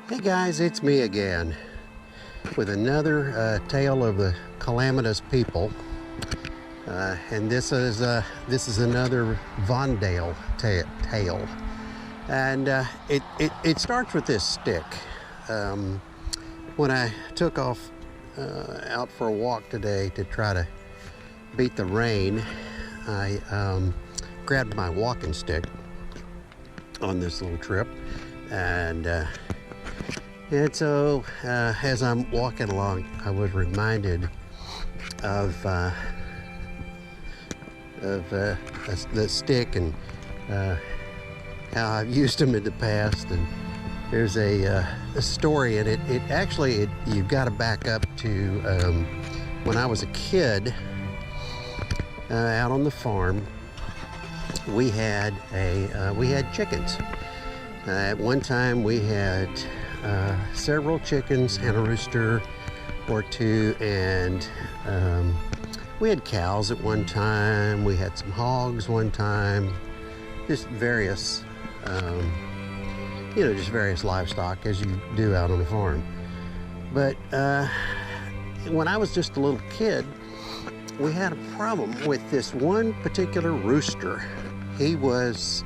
Hey guys, it's me again with another tale of the calamitous people, and this is another Vondale tale, and it starts with this stick. When I took off out for a walk today to try to beat the rain, I grabbed my walking stick on this little trip, and so as I'm walking along, I was reminded of the stick and how I've used them in the past. And there's a story in it. You've got to back up to when I was a kid out on the farm. We had chickens. At one time, we had several chickens and a rooster or two, and we had cows at one time. We had some hogs one time. Just various, just various livestock as you do out on the farm. But when I was just a little kid, we had a problem with this one particular rooster. He was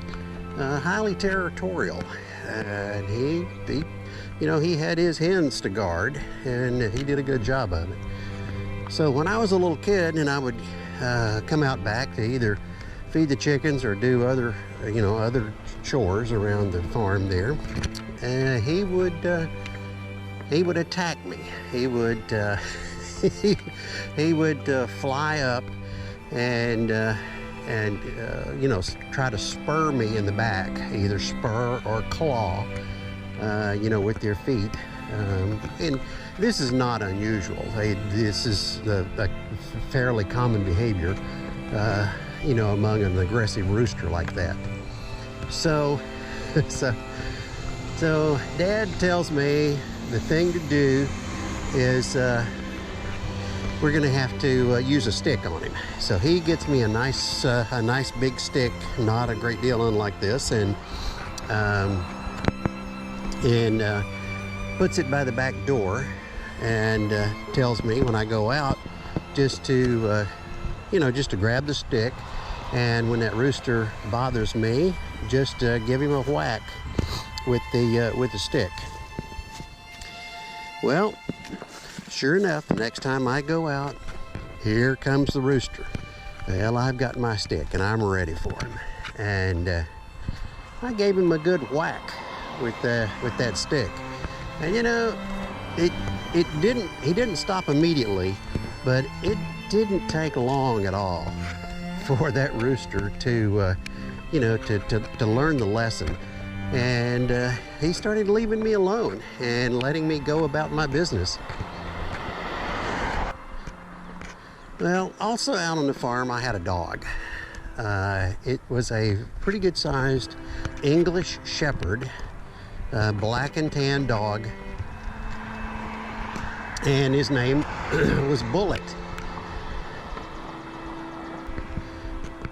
highly territorial, and he had his hens to guard, and he did a good job of it. So when I was a little kid and I would come out back to either feed the chickens or do other chores around the farm there, he would attack me. He would fly up and try to spur me in the back, either spur or claw, with their feet. And this is not unusual. This is a fairly common behavior, among an aggressive rooster like that. So Dad tells me the thing to do is we're going to have to use a stick on him. So he gets me a nice big stick, not a great deal unlike this, and puts it by the back door, and tells me when I go out just to grab the stick, and when that rooster bothers me, just give him a whack with the stick. Well, sure enough, the next time I go out, here comes the rooster. Well, I've got my stick and I'm ready for him, and I gave him a good whack with that stick. And he didn't stop immediately, but it didn't take long at all for that rooster to learn the lesson. And he started leaving me alone and letting me go about my business. Well, also out on the farm, I had a dog. It was a pretty good-sized English Shepherd, black and tan dog, and his name was Bullet.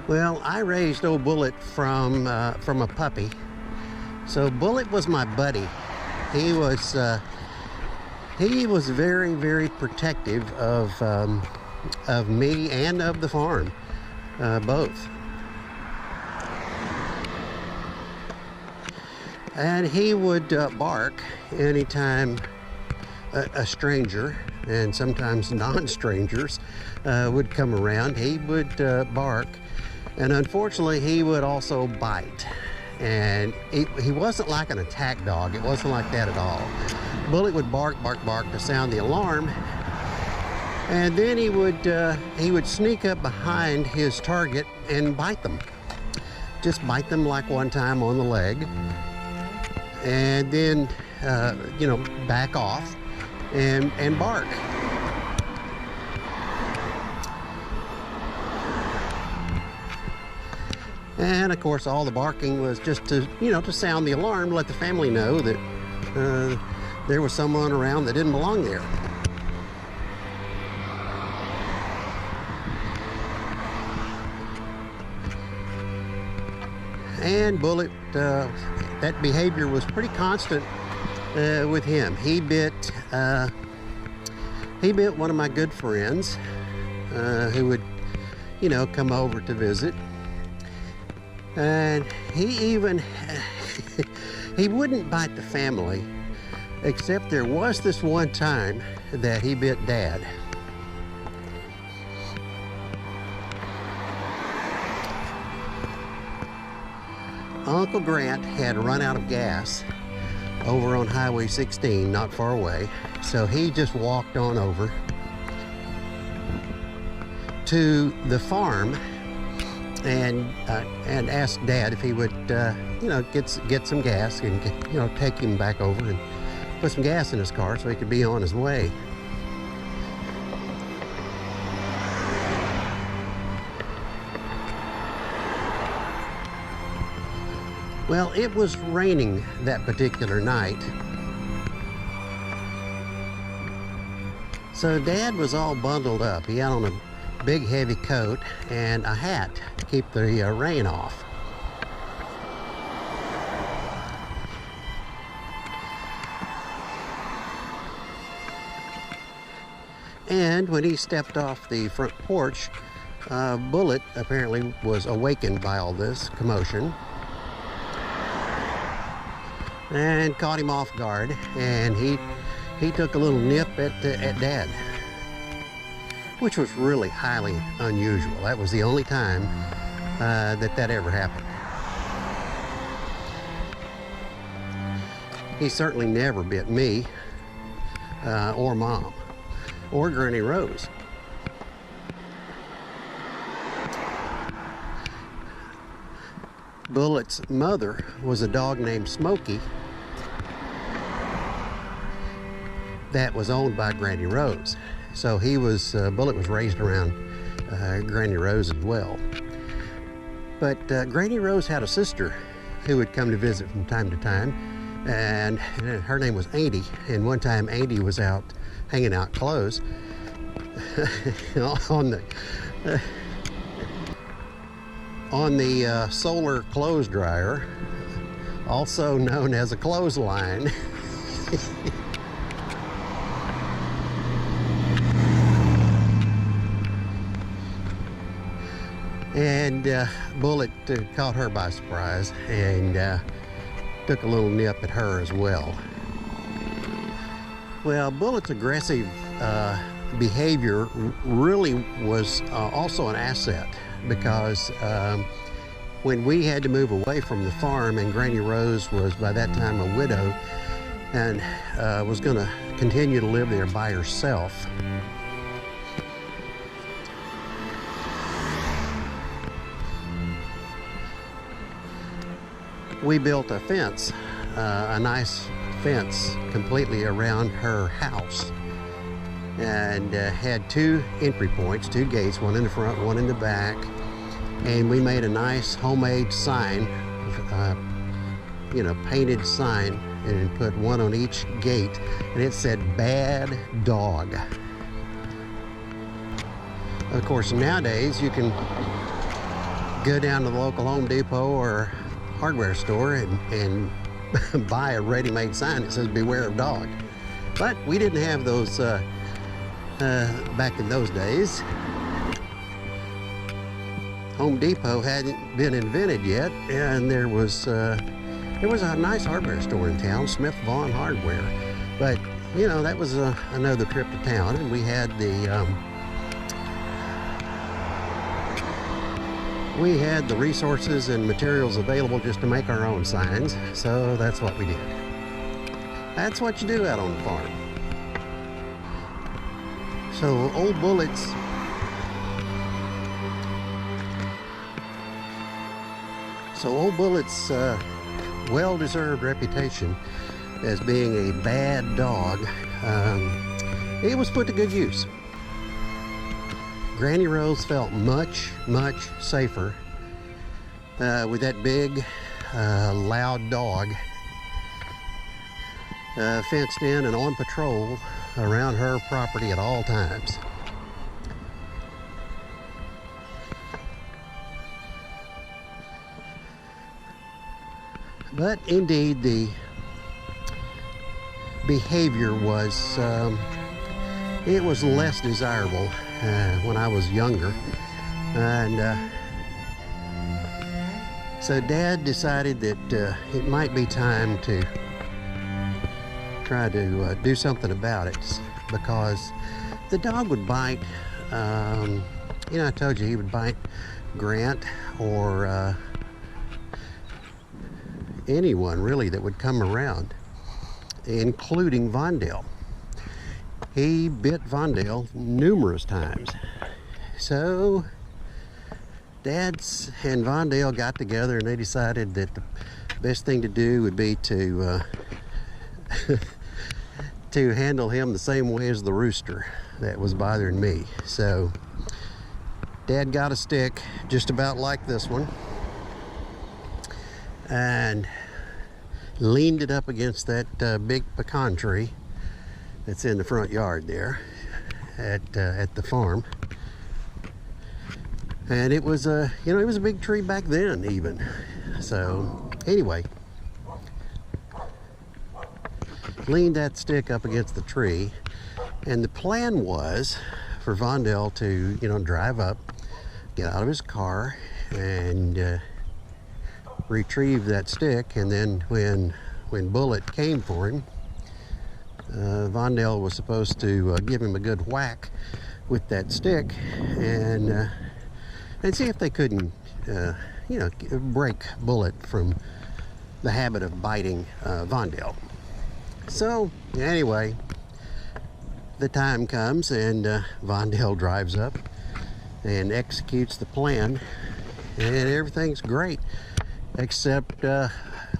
Well, I raised old Bullet from a puppy. So Bullet was my buddy. He was very, very protective of me and of the farm, both. And he would bark anytime a stranger, and sometimes non-strangers, would come around. He would bark, and unfortunately he would also bite. And he wasn't like an attack dog. It wasn't like that at all. Bullet would bark to sound the alarm, and then he would sneak up behind his target and bite them. Just bite them like one time on the leg, and then back off and bark. And of course, all the barking was just to sound the alarm, let the family know that there was someone around that didn't belong there. And Bullet, that behavior was pretty constant with him. He bit one of my good friends who would, you know, come over to visit. And he even, he wouldn't bite the family, except there was this one time that he bit Dad. Uncle Grant had run out of gas over on Highway 16, not far away, so he just walked on over to the farm and asked Dad if he would, you know, get some gas and you know, take him back over and put some gas in his car so he could be on his way. Well, it was raining that particular night, so Dad was all bundled up. He had on a big heavy coat and a hat to keep the rain off. And when he stepped off the front porch, Bullet apparently was awakened by all this commotion and caught him off guard, and he took a little nip at Dad, which was really highly unusual. That was the only time that ever happened. He certainly never bit me or Mom or Granny Rose. Bullet's mother was a dog named Smokey that was owned by Granny Rose. So he was, Bullet was raised around Granny Rose as well. But Granny Rose had a sister who would come to visit from time to time, and her name was Auntie. And one time Auntie was out hanging out clothes on the solar clothes dryer, also known as a clothesline. And Bullet caught her by surprise and took a little nip at her as well. Well, Bullet's aggressive behavior really was also an asset, because when we had to move away from the farm, and Granny Rose was by that time a widow and was going to continue to live there by herself, we built a fence, a nice fence completely around her house, and had two entry points, two gates, one in the front, one in the back, and we made a nice homemade sign, you know, painted sign, and put one on each gate, and it said "Bad Dog." Of course, nowadays you can go down to the local Home Depot or hardware store and buy a ready-made sign that says "Beware of Dog." But we didn't have those back in those days. Home Depot hadn't been invented yet, and there was a nice hardware store in town, Smith Vaughn Hardware. But you know, that was another trip to town, and we had the resources and materials available just to make our own signs, so that's what we did. That's what you do out on the farm. So old Bullet's well-deserved reputation as being a bad dog, it was put to good use. Granny Rose felt much, much safer with that big, loud dog fenced in and on patrol around her property at all times. But indeed, behavior was, it was less desirable when I was younger. And so Dad decided that it might be time to try to do something about it, because the dog would bite. You know, I told you he would bite Grant or anyone really that would come around, including Vondale. He bit Vondale numerous times. So Dad and Vondale got together and they decided that the best thing to do would be to to handle him the same way as the rooster that was bothering me. So Dad got a stick just about like this one and leaned it up against that big pecan tree that's in the front yard there at the farm. And it was a, you know, it was a big tree back then even. So anyway, leaned that stick up against the tree, and the plan was for Vondale to, you know, drive up, get out of his car, and retrieve that stick. And then when Bullet came for him, Vondale was supposed to give him a good whack with that stick and see if they couldn't, you know, break Bullet from the habit of biting Vondale. So anyway, the time comes and Vondale drives up and executes the plan, and everything's great, except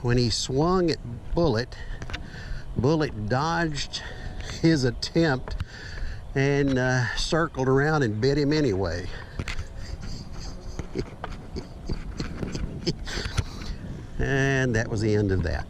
when he swung at Bullet, Bullet dodged his attempt and circled around and bit him anyway. And that was the end of that.